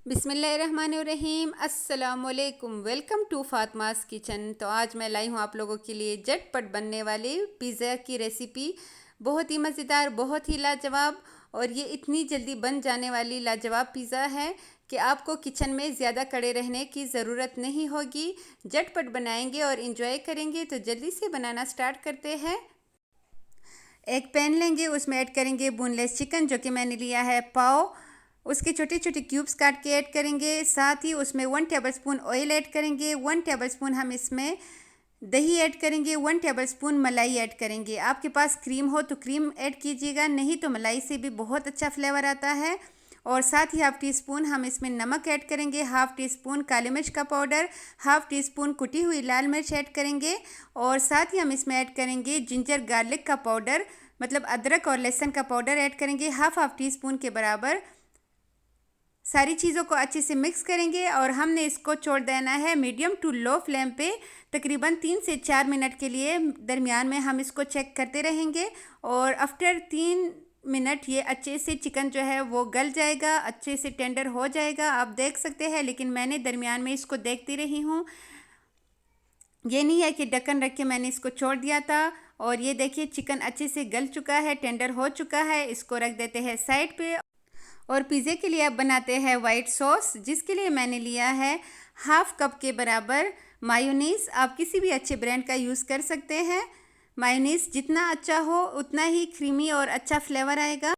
बिस्मिल्लाहिर्रहमानिर्रहीम अस्सलामुअलैकुम। Welcome to Fatima's kitchen. तो आज मैं लाई हूँ आप लोगों के लिए झटपट बनने वाली पिज़्ज़ा की रेसिपी। बहुत ही मज़ेदार, बहुत ही लाजवाब, और ये इतनी जल्दी बन जाने वाली लाजवाब पिज़्ज़ा है कि आपको किचन में ज़्यादा खड़े रहने की ज़रूरत नहीं होगी। झटपट बनाएंगे और इन्जॉय करेंगे। तो जल्दी से बनाना स्टार्ट करते हैं। एक पैन लेंगे, उसमें ऐड करेंगे बोनलेस चिकन जो कि मैंने लिया है पाव। उसके छोटे छोटे क्यूब्स काट के ऐड करेंगे। साथ ही उसमें 1 टेबलस्पून ऑयल ऐड करेंगे। 1 टेबलस्पून हम इसमें दही ऐड करेंगे। 1 टेबलस्पून मलाई ऐड करेंगे। आपके पास क्रीम हो तो क्रीम ऐड कीजिएगा, नहीं तो मलाई से भी बहुत अच्छा फ्लेवर आता है। और साथ ही हाफ़ टी स्पून हम इसमें नमक ऐड करेंगे। हाफ़ टी स्पून काली मिर्च का पाउडर, हाफ़ टी स्पून कुटी हुई लाल मिर्च ऐड करेंगे। और साथ ही हम इसमें ऐड करेंगे जिंजर गार्लिक का पाउडर, मतलब अदरक और लहसुन का पाउडर ऐड करेंगे हाफ़ टी स्पून के बराबर। सारी चीज़ों को अच्छे से मिक्स करेंगे और हमने इसको छोड़ देना है मीडियम टू लो फ्लेम पे तकरीबन 3 से 4 मिनट के लिए। दरमियान में हम इसको चेक करते रहेंगे और आफ्टर 3 मिनट ये अच्छे से चिकन जो है वो गल जाएगा, अच्छे से टेंडर हो जाएगा। आप देख सकते हैं, लेकिन मैंने दरमियान में इसको देखती रही हूँ। ये नहीं है कि ढक्कन रख के मैंने इसको छोड़ दिया था। और ये देखिए चिकन अच्छे से गल चुका है, टेंडर हो चुका है। इसको रख देते हैं साइड पे। और पिज़्ज़े के लिए अब बनाते हैं वाइट सॉस, जिसके लिए मैंने लिया है हाफ़ कप के बराबर मायोनीज़। आप किसी भी अच्छे ब्रांड का यूज़ कर सकते हैं। मायोनीज़ जितना अच्छा हो उतना ही क्रीमी और अच्छा फ्लेवर आएगा।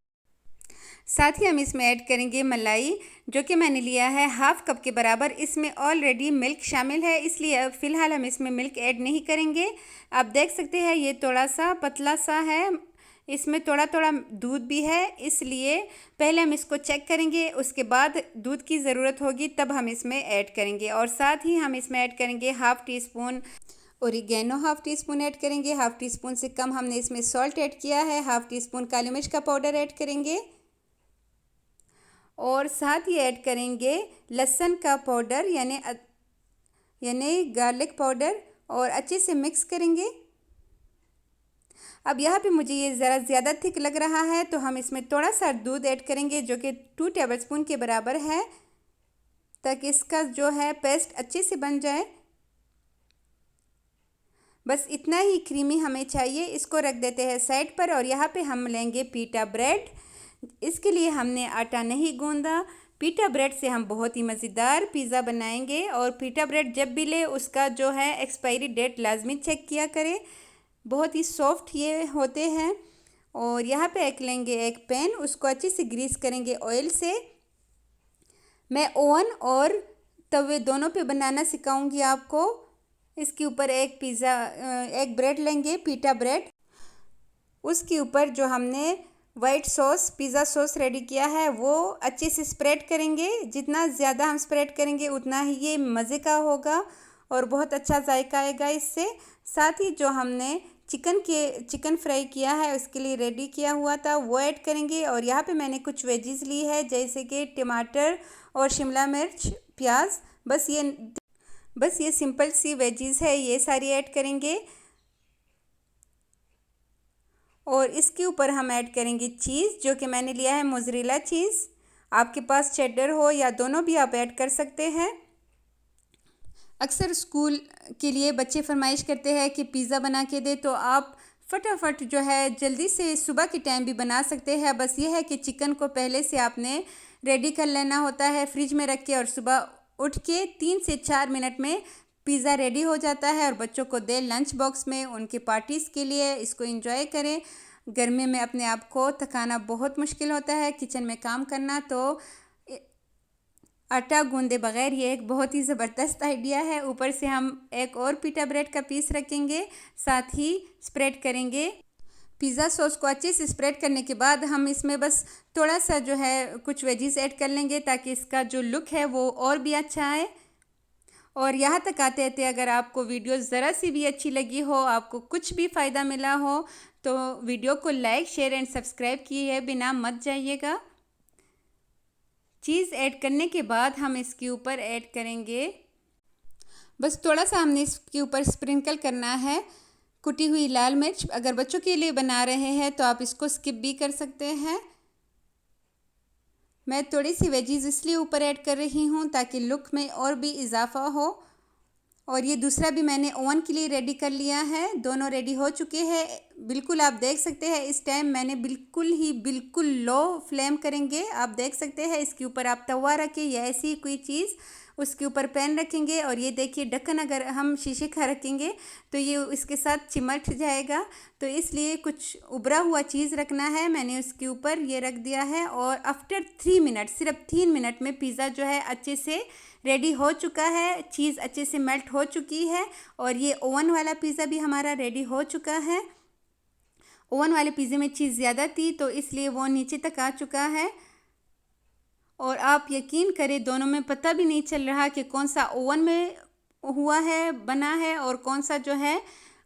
साथ ही हम इसमें ऐड करेंगे मलाई, जो कि मैंने लिया है हाफ़ कप के बराबर। इसमें ऑलरेडी मिल्क शामिल है, इसलिए अब फ़िलहाल हम इसमें मिल्क ऐड नहीं करेंगे। आप देख सकते हैं ये थोड़ा सा पतला सा है, इसमें थोड़ा थोड़ा दूध भी है, इसलिए पहले हम इसको चेक करेंगे, उसके बाद दूध की ज़रूरत होगी तब हम इसमें ऐड करेंगे। और साथ ही हम इसमें ऐड करेंगे half tea spoon oregano, half tea spoon add करेंगे। हाफ़ टी स्पून से कम हमने इसमें सॉल्ट ऐड किया है। हाफ़ टी स्पून काली मिर्च का पाउडर ऐड करेंगे और साथ ही ऐड करेंगे लहसुन का पाउडर यानी गार्लिक पाउडर, और अच्छे से मिक्स करेंगे। अब यहाँ पे मुझे ये ज़रा ज़्यादा थिक लग रहा है, तो हम इसमें थोड़ा सा दूध ऐड करेंगे जो कि 2 टेबलस्पून के बराबर है, ताकि इसका जो है पेस्ट अच्छे से बन जाए। बस इतना ही क्रीमी हमें चाहिए। इसको रख देते हैं साइड पर। और यहाँ पे हम लेंगे पीटा ब्रेड। इसके लिए हमने आटा नहीं गूंदा। पीटा ब्रेड से हम बहुत ही मज़ेदार पिज़्ज़ा बनाएंगे। और पीटा ब्रेड जब भी ले उसका जो है एक्सपायरी डेट लाजमी चेक किया करें, बहुत ही सॉफ्ट ये होते हैं। और यहाँ पे एक लेंगे एक पैन, उसको अच्छे से ग्रीस करेंगे ऑयल से। मैं ओवन और तवे दोनों पे बनाना सिखाऊंगी आपको। इसके ऊपर एक ब्रेड लेंगे, पीटा ब्रेड। उसके ऊपर जो हमने white sauce, pizza sauce ready किया है वो अच्छे से स्प्रेड करेंगे। जितना ज़्यादा हम स्प्रेड करेंगे उतना ही ये मज़े का होगा और बहुत अच्छा जायका आएगा इससे। साथ ही जो हमने चिकन फ्राई किया है उसके लिए रेडी किया हुआ था वो ऐड करेंगे। और यहाँ पे मैंने कुछ वेजीज ली है, जैसे कि टमाटर और शिमला मिर्च, प्याज। बस ये सिंपल सी वेजीज है, ये सारी ऐड करेंगे। और इसके ऊपर हम ऐड करेंगे चीज़, जो कि मैंने लिया है मोज़रेला चीज़। आपके पास चेडर हो या दोनों भी आप ऐड कर सकते हैं। अक्सर स्कूल के लिए बच्चे फरमाइश करते हैं कि पिज़्ज़ा बना के दे, तो आप फटाफट जो है जल्दी से सुबह के टाइम भी बना सकते हैं। बस ये है कि चिकन को पहले से आपने रेडी कर लेना होता है फ्रिज में रख के, और सुबह उठ के 3 से 4 मिनट में पिज़्ज़ा रेडी हो जाता है। और बच्चों को दे लंच बॉक्स में, उनके पार्टीज़ के लिए इसको एंजॉय करें। गर्मी में अपने आप को थकाना बहुत मुश्किल होता है, किचन में काम करना, तो आटा गूंदे बगैर ये एक बहुत ही ज़बरदस्त आइडिया है। ऊपर से हम एक और पीटा ब्रेड का पीस रखेंगे, साथ ही स्प्रेड करेंगे। पिज़्ज़ा सॉस को अच्छे से स्प्रेड करने के बाद हम इसमें बस थोड़ा सा जो है कुछ वेजीज ऐड कर लेंगे, ताकि इसका जो लुक है वो और भी अच्छा आए। और यहाँ तक आते आते अगर आपको वीडियो ज़रा सी भी अच्छी लगी हो, आपको कुछ भी फ़ायदा मिला हो, तो वीडियो को लाइक, शेयर एंड सब्सक्राइब किए बिना मत जाइएगा। चीज़ ऐड करने के बाद हम इसके ऊपर ऐड करेंगे, बस थोड़ा सा हमने इसके ऊपर स्प्रिंकल करना है कुटी हुई लाल मिर्च। अगर बच्चों के लिए बना रहे हैं तो आप इसको स्किप भी कर सकते हैं। मैं थोड़ी सी वेजीज़ इसलिए ऊपर ऐड कर रही हूँ ताकि लुक में और भी इजाफा हो। और ये दूसरा भी मैंने ओवन के लिए रेडी कर लिया है। दोनों रेडी हो चुके हैं। बिल्कुल आप देख सकते हैं इस टाइम मैंने बिल्कुल लो फ्लेम करेंगे। आप देख सकते हैं इसके ऊपर आप तवा रखें या ऐसी कोई चीज़ उसके ऊपर पैन रखेंगे और ये देखिए ढक्कन अगर हम शीशे का रखेंगे तो ये इसके साथ चिमट जाएगा। तो इसलिए कुछ उभरा हुआ चीज़ रखना है। मैंने उसके ऊपर ये रख दिया है और आफ्टर 3 मिनट, सिर्फ 3 मिनट में पिज़्ज़ा जो है अच्छे से रेडी हो चुका है। चीज़ अच्छे से मेल्ट हो चुकी है और ये ओवन वाला पिज़्ज़ा भी हमारा रेडी हो चुका है। ओवन वाले पिज़्ज़े में चीज़ ज़्यादा थी तो इसलिए वो नीचे तक आ चुका है। और आप यकीन करें दोनों में पता भी नहीं चल रहा कि कौन सा ओवन में हुआ है, बना है और कौन सा जो है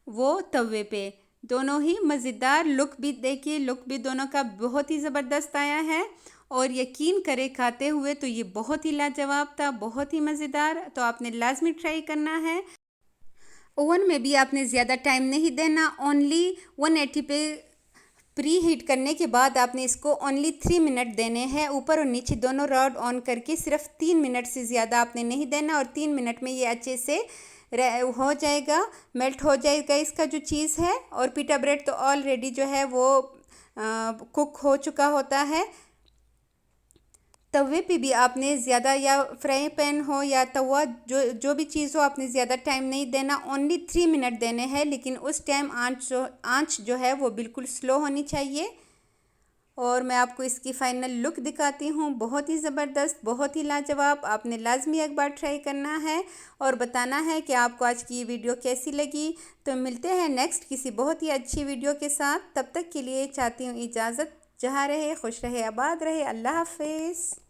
वो तवे पे। दोनों ही मज़ेदार। लुक भी देखिए, लुक भी दोनों का बहुत ही ज़बरदस्त आया है। और यकीन करें खाते हुए तो ये बहुत ही लाजवाब था, बहुत ही मज़ेदार। तो आपने लाजमी ट्राई करना है। ओवन में भी आपने ज़्यादा टाइम नहीं देना। ओनली 180 पे प्री हीट करने के बाद आपने इसको ओनली 3 मिनट देने हैं। ऊपर और नीचे दोनों रॉड ऑन करके सिर्फ 3 मिनट से ज़्यादा आपने नहीं देना। और 3 मिनट में ये अच्छे से हो जाएगा, मेल्ट हो जाएगा इसका जो चीज़ है। और पिटा ब्रेड तो ऑलरेडी जो है वो कुक हो चुका होता है। तवे पे भी आपने ज़्यादा, या फ्राई पैन हो या तवा, जो भी चीज़ हो, आपने ज़्यादा टाइम नहीं देना। ओनली 3 मिनट देने हैं। लेकिन उस टाइम आँच जो है वो बिल्कुल स्लो होनी चाहिए। और मैं आपको इसकी फ़ाइनल लुक दिखाती हूँ। बहुत ही ज़बरदस्त, बहुत ही लाजवाब। आपने लाजमी एक बार ट्राई करना है और बताना है कि आपको आज की ये वीडियो कैसी लगी। तो मिलते हैं नेक्स्ट किसी बहुत ही अच्छी वीडियो के साथ। तब तक के लिए चाहती हूँ इजाज़त। जहाँ रहे खुश रहे, आबाद रहे। अल्लाह हाफ़िज़।